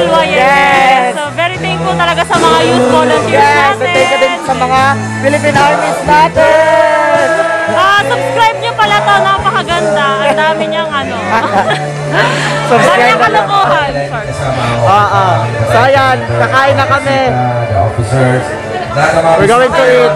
Yes! So, very thankful talaga sa mga youth volunteers natin. Thank you din sa mga Philippine Armies natin! Subscribe nyo pala to, napakaganda. Ang dami niyang ano. Subscribe na lang. So ayan, kakain na kami. We're going to eat.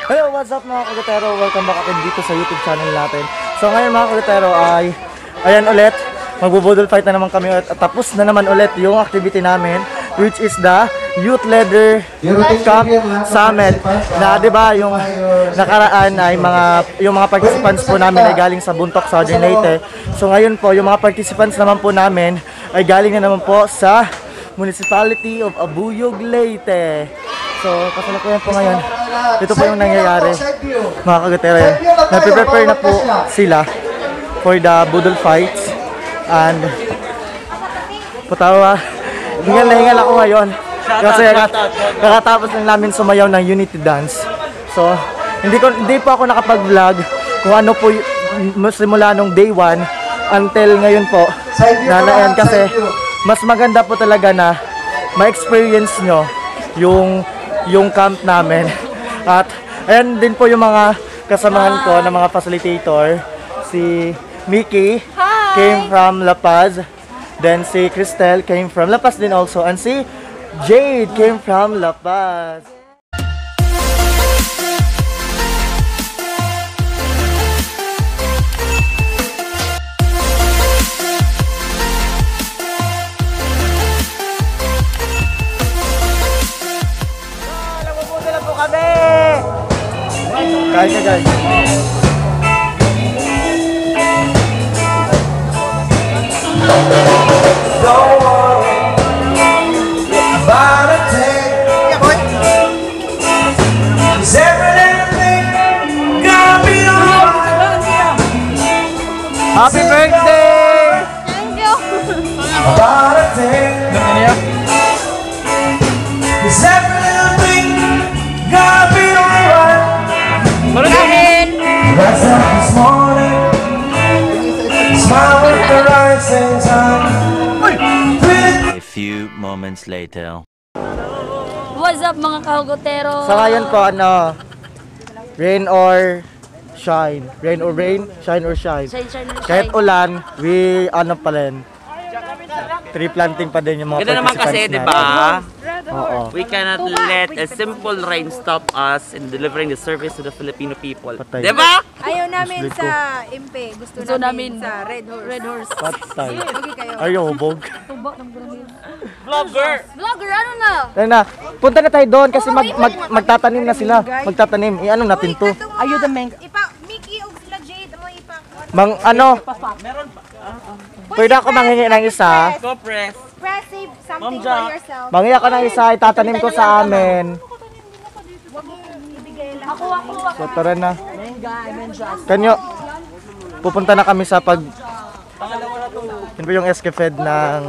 Hello, what's up mga kagutero? Welcome back again dito sa YouTube channel natin. So ngayon mga kagutero ay ayan ulit, magbubudol fight na naman kami at tapos na naman ulit yung activity namin, which is the Youth Leader Camp Summit na 'di ba yung nakaraan ay yung mga participants po namin ay galing sa Buntok, Southern Leyte. So ngayon po yung mga participants naman po namin ay galing na naman po sa Municipality of Abuyog, Leyte. So kasalukuyan po ngayon, ito po yung nangyayari mga kagutero. Nagpe-prepare na po sila for the budol fights and patawa, hingal na hingal ako ngayon kasi kakatapos lang namin sumayaw ng Unity Dance. So hindi po ako nakapag-vlog kung ano po simula nung day 1 until ngayon po na kasi mas maganda po talaga na ma-experience nyo yung camp namin. At ayan din po yung mga kasamahan ko na mga facilitator. Si Mickey came from La Paz. Then si Cristel came from La Paz din also. And si Jade came from La Paz. Kain ka guys. Don't worry about a thing. Yeah, boy. 'Cause everything gonna be alright. Happy birthday! Thank you! About a thing. 'Cause everything gonna be alright. Rise up this morning, smile with the rising sun. A few moments later. What's up mga kahugotero? So ngayon po rain or shine. Rain or rain, shine or shine. Kahit ulan, we pa rin. Tree planting pa din yung mga ganda naman kasi, di ba? Oo. We cannot let a simple rain stop us in delivering the service to the Filipino people. Patay. Di ba? Ayaw namin sa MP. Gusto namin sa Red Horse. Patay. Huwag kayo. Ayaw, hubog. Vlogger! Vlogger, ano na? Ayun na, punta na tayo doon kasi magtatanim na sila. Magtatanim. Ano natin to? Ayaw the meng. Mickey o sila Jade mo Meron pa. Pwede ako manghingi ng isa. Go press. Press save something for yourself. Manghingi ako ng isa, itatanim ko sa amin. Huwag mo ibigay lang. Ako. So tara na. Kanyo, pupunta na kami sa yun po yung SK-Fed ng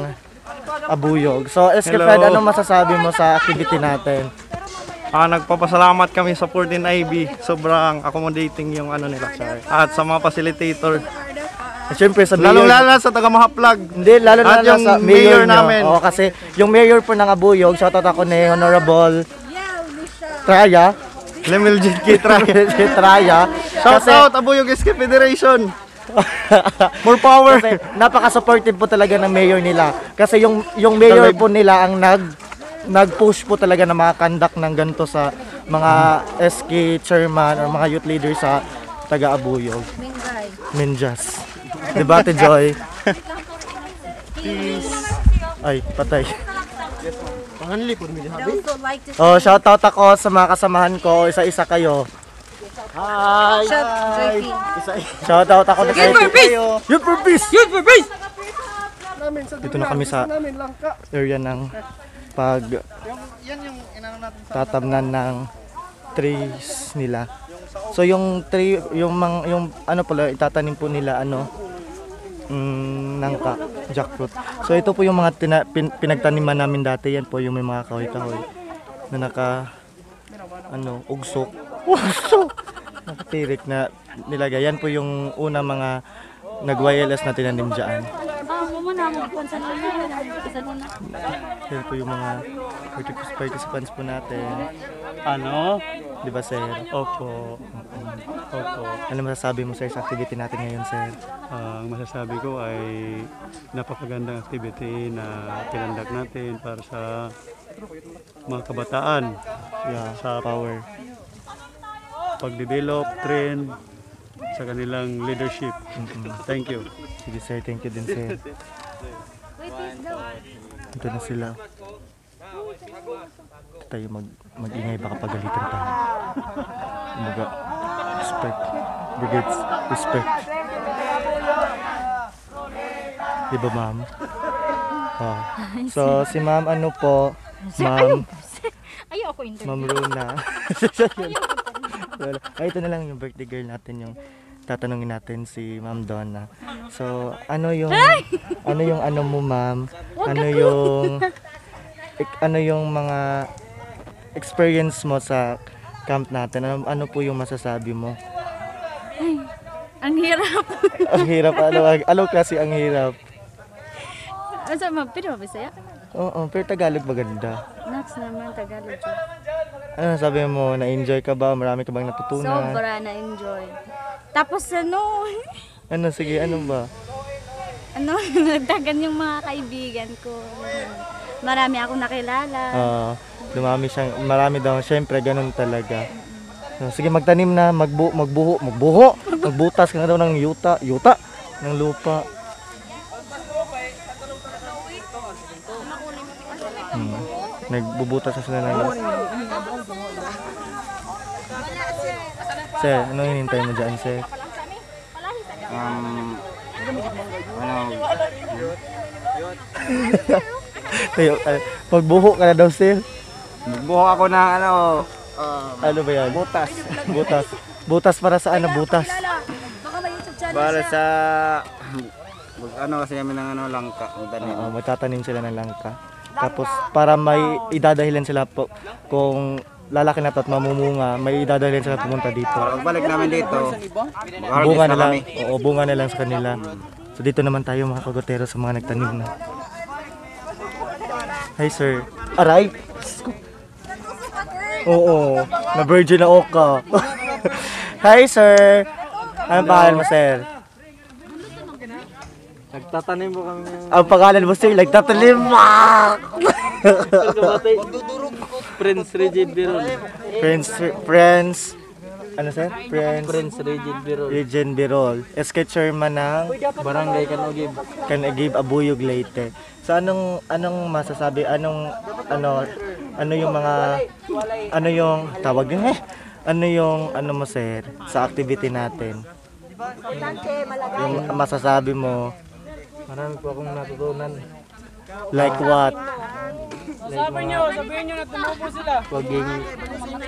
Abuyog. So SK-Fed, anong masasabi mo sa activity natin? Nagpapasalamat kami sa 14IB. Sobrang accommodating yung nila, sir. At sa mga facilitator. Siyempre sa mayor. Lalong-lalo sa taga-Mahaplag. Hindi, lalo na yung sa mayor nyo. namin. Oo, kasi yung mayor po ng Abuyog, shoutout ako ni Honorable Traya. Lemel J.K. Traya. Shoutout Abuyog SK Federation. More power. Kasi napaka-supportive po talaga ng mayor nila. Kasi yung mayor po nila ang nag-push po talaga na makakandak ng ganito sa mga SK chairman or mga youth leaders sa taga-Abuyog. Minjas. Diba, Ate Joy? Peace. Ay, patay. Oh, shoutout ako sa mga kasamahan ko. Isa-isa kayo. Hi! Shoutout ako na kayo. Youth for Peace! Youth for Peace! Dito na kami sa area ng tatamnan ng trees nila. So yung tree, yung ano pala itatanim po nila nangka, jackfruit. So ito po yung mga pinagtaniman namin dati. Yan po yung may mga kahoy-kahoy na ugsok. Nakatirik na nilagay. Yan po yung una mga nag-wireless na tinanim dyan. Yan po yung mga participants po natin. Ano? Di ba, sir? Opo. Ano masasabi mo, sir, sa activity natin ngayon, sir? Ang masasabi ko ay napakagandang activity na tinandak natin para sa mga kabataan. Yeah, Sa power. pag-develop, train, sa kanilang leadership. Thank you. Sige, sir. Thank you din, sir. Ito na sila. Tayo mag-ingay, baka pagalitan tayo. Umaga. Respect. Brigades. Respect. Di ba, ma'am? So, si ma'am, ano po? Ma'am, Ayaw ako interview. Ma'am Rona. Ay, ito na lang yung birthday girl natin, yung tatanungin natin si Ma'am Donna. So, ano yung ano mo, ma'am? Ano yung mga experience mo sa camp natin? Ano po yung masasabi mo? Ang hirap. Ang hirap, ano klase ang hirap? Asa pero Bisaya? Oo, pero Tagalog maganda. Next naman Tagalog. Ano sabi mo, na-enjoy ka ba? Marami ka bang natutunan? Sobra na-enjoy. Tapos Ano, sige, ano ba? nagdagan yung mga kaibigan ko. Marami akong nakilala. Marami daw, syempre, ganun talaga. So, sige, magtanim na, magbutas ka na daw ng yuta, ng lupa. Nagbubutas na sila ng yuta. Sir, ano hinintay mo dyan, sir? Magbuho ka na daw, sir. Magbuho ako ng Ano ba yan? Butas para sa butas? para sa kasi kami ng langka. Magtatanim sila ng langka. Tapos para may idadahilan sila po kung lalaki na to at mamumunga, may idadahilan sila pumunta dito. Pagbalik namin dito, Bunga na lang. Oo, bunga na lang sa kanila. So dito naman tayo mga kagotero sa mga nagtanim na. Hi, sir. Aray! Oo, na virgin na oka. Hi, sir. Anong pangalan mo, sir? Nagtatanim po kami. Ang pangalan mo, sir, nagtatanim. Prince Regid Birol. Friends. Ano, sir? Prince Regid Birol. Regent Birol. SK chairman ng Barangay Kanogib. Kanagib, Abuyog, Leyte. So anong masasabi? Ano yung mga tawag din Ano yung mo, sir, sa activity natin? Yung masasabi mo? Marami po akong natutunan. Like what? Sabihin nyo na tumubo sila. Paging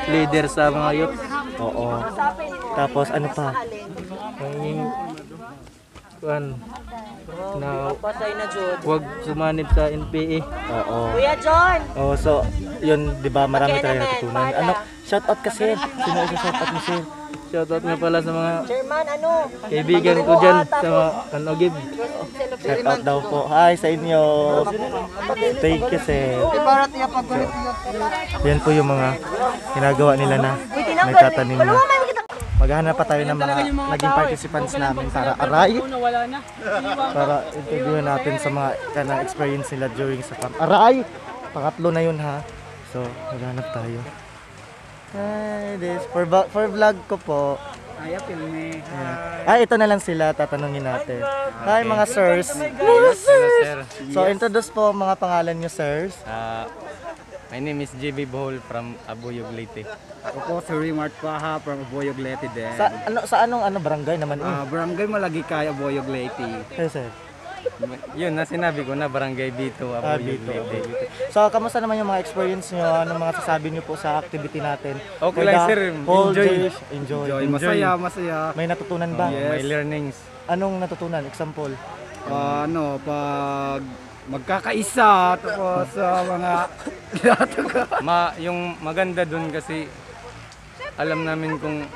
leader sa mga youth. Oo. Tapos ano pa? Paging huwag sumanib sa NPA. Oo. Kuya John! Oo, so, yun, di ba, marami tayo natutunan. Shoutout kasi. Sino isa-shoutout mo, sir? Shoutout nga pala sa mga kaibigan ko dyan sa mga Kanogib. Shoutout daw po. Hi sa inyo. Thank you, sir. Yan po yung mga ginagawa nila na nagtatanim na. Maghahanap pa tayo ng mga naging participants namin para interviewin natin sa mga kanang experience nila during sa camp. Pangatlo na yun, ha. So, maghahanap tayo. Hi, this for vlog ko po. Ito na lang sila, tatanungin natin. Hi mga sirs. So, introduce po mga pangalan nyo, sirs. My name is JB Bohol from Abuyog, Leyte. Ako po si Remart Paha from Abuyog, Leyte din. Sa anong barangay naman? Barangay Malagikay, Abuyog, Leyte. Hey, sir. Yun, na sinabi ko na Barangay Bito, Abuyog, Dito. Leyte. So, kamusta naman yung mga experience nyo? Anong mga sasabi nyo po sa activity natin? Okay For lang, the sir. whole Enjoy. day? Enjoy. Masaya, masaya. May natutunan ba? May learnings. Anong natutunan? Example? Pag magkakaisa, tapos mga Yung maganda dun kasi alam namin kung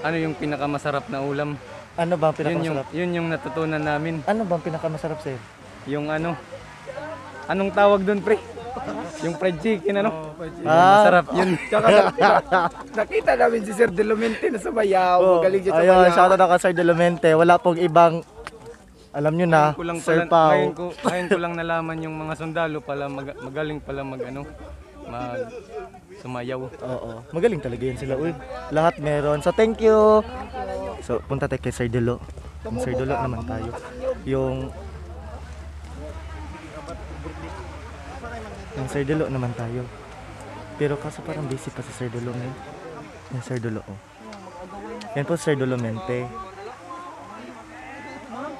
ano yung pinakamasarap na ulam. Ano ba ang pinakamasarap? Yun yung natutunan namin. Ano ba ang pinakamasarap sir? Yung anong tawag dun, pre? Yung fried chicken, ano? Ah, Masarap yun. nakita namin si Sir Delumente na sa bayaw. Magaling siya sa ayun, bayaw. shoutout ako Sir Delumente. Wala pong ibang, alam nyo na, Sir Pao. Ngayon ko lang nalaman yung mga sundalo pala magaling pala mag sumayaw. Oo, magaling talaga yun sila. Uy, lahat meron. So, thank you. So, punta tayo kay Sir Dulo. Yung Sir Dulo naman tayo. Yung Sir Dulo naman tayo. Pero kaso parang busy pa si Sir Dulo ngayon. Yung Sir Dulo, oh. Yan po Sir Dulo Mente.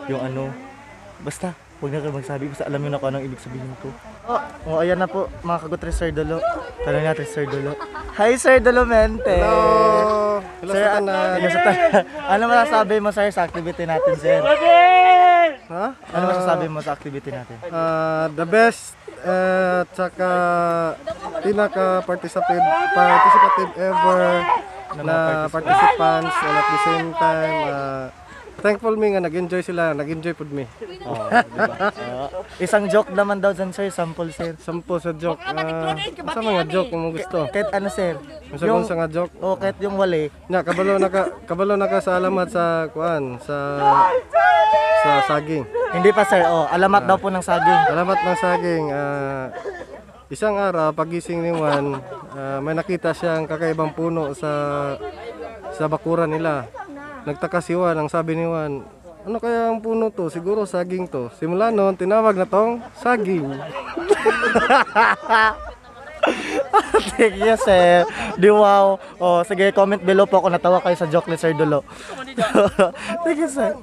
Yung ano, basta, huwag na kayo magsabi. Basta alam nyo na kung anong ibig sabihin ko. Oh, ayan na po, mga kagutres Sir Dulo. Tanong natin Sir Dulo. Hi Sir Dulo Mente! Hello! Hello Sir, sa tanan. hello sa tanan. Ano masasabi mo sir sa activity natin, sir? Ha? Ano masasabi mo sa activity natin? The best at saka participative ever na participants and at the same time thankful me nga nag-enjoy sila, nag-enjoy pud me. Isang joke naman daw dyan, sir. Sample, sir. Sampo sa joke. Sa mga joke mo gusto. Kahit ano, sir? Yung sa nga joke. O, kahit yung wali. Nya kabalo na ka sa alamat sa kuan sa saging. Hindi pa, sir. O, alamat daw po ng saging. Alamat ng saging. Isang araw pagising ni Juan, may nakita siyang kakaibang puno sa bakuran nila. Nagtaka si Juan, ang sabi ni Juan, ano kaya ang puno to? Siguro saging to. Simula noon, tinawag na tong saging. Thank you, sir. Di wow. O, sige, comment below po kung natawa kayo sa joke ni Sir Dulo. Thank you, sir.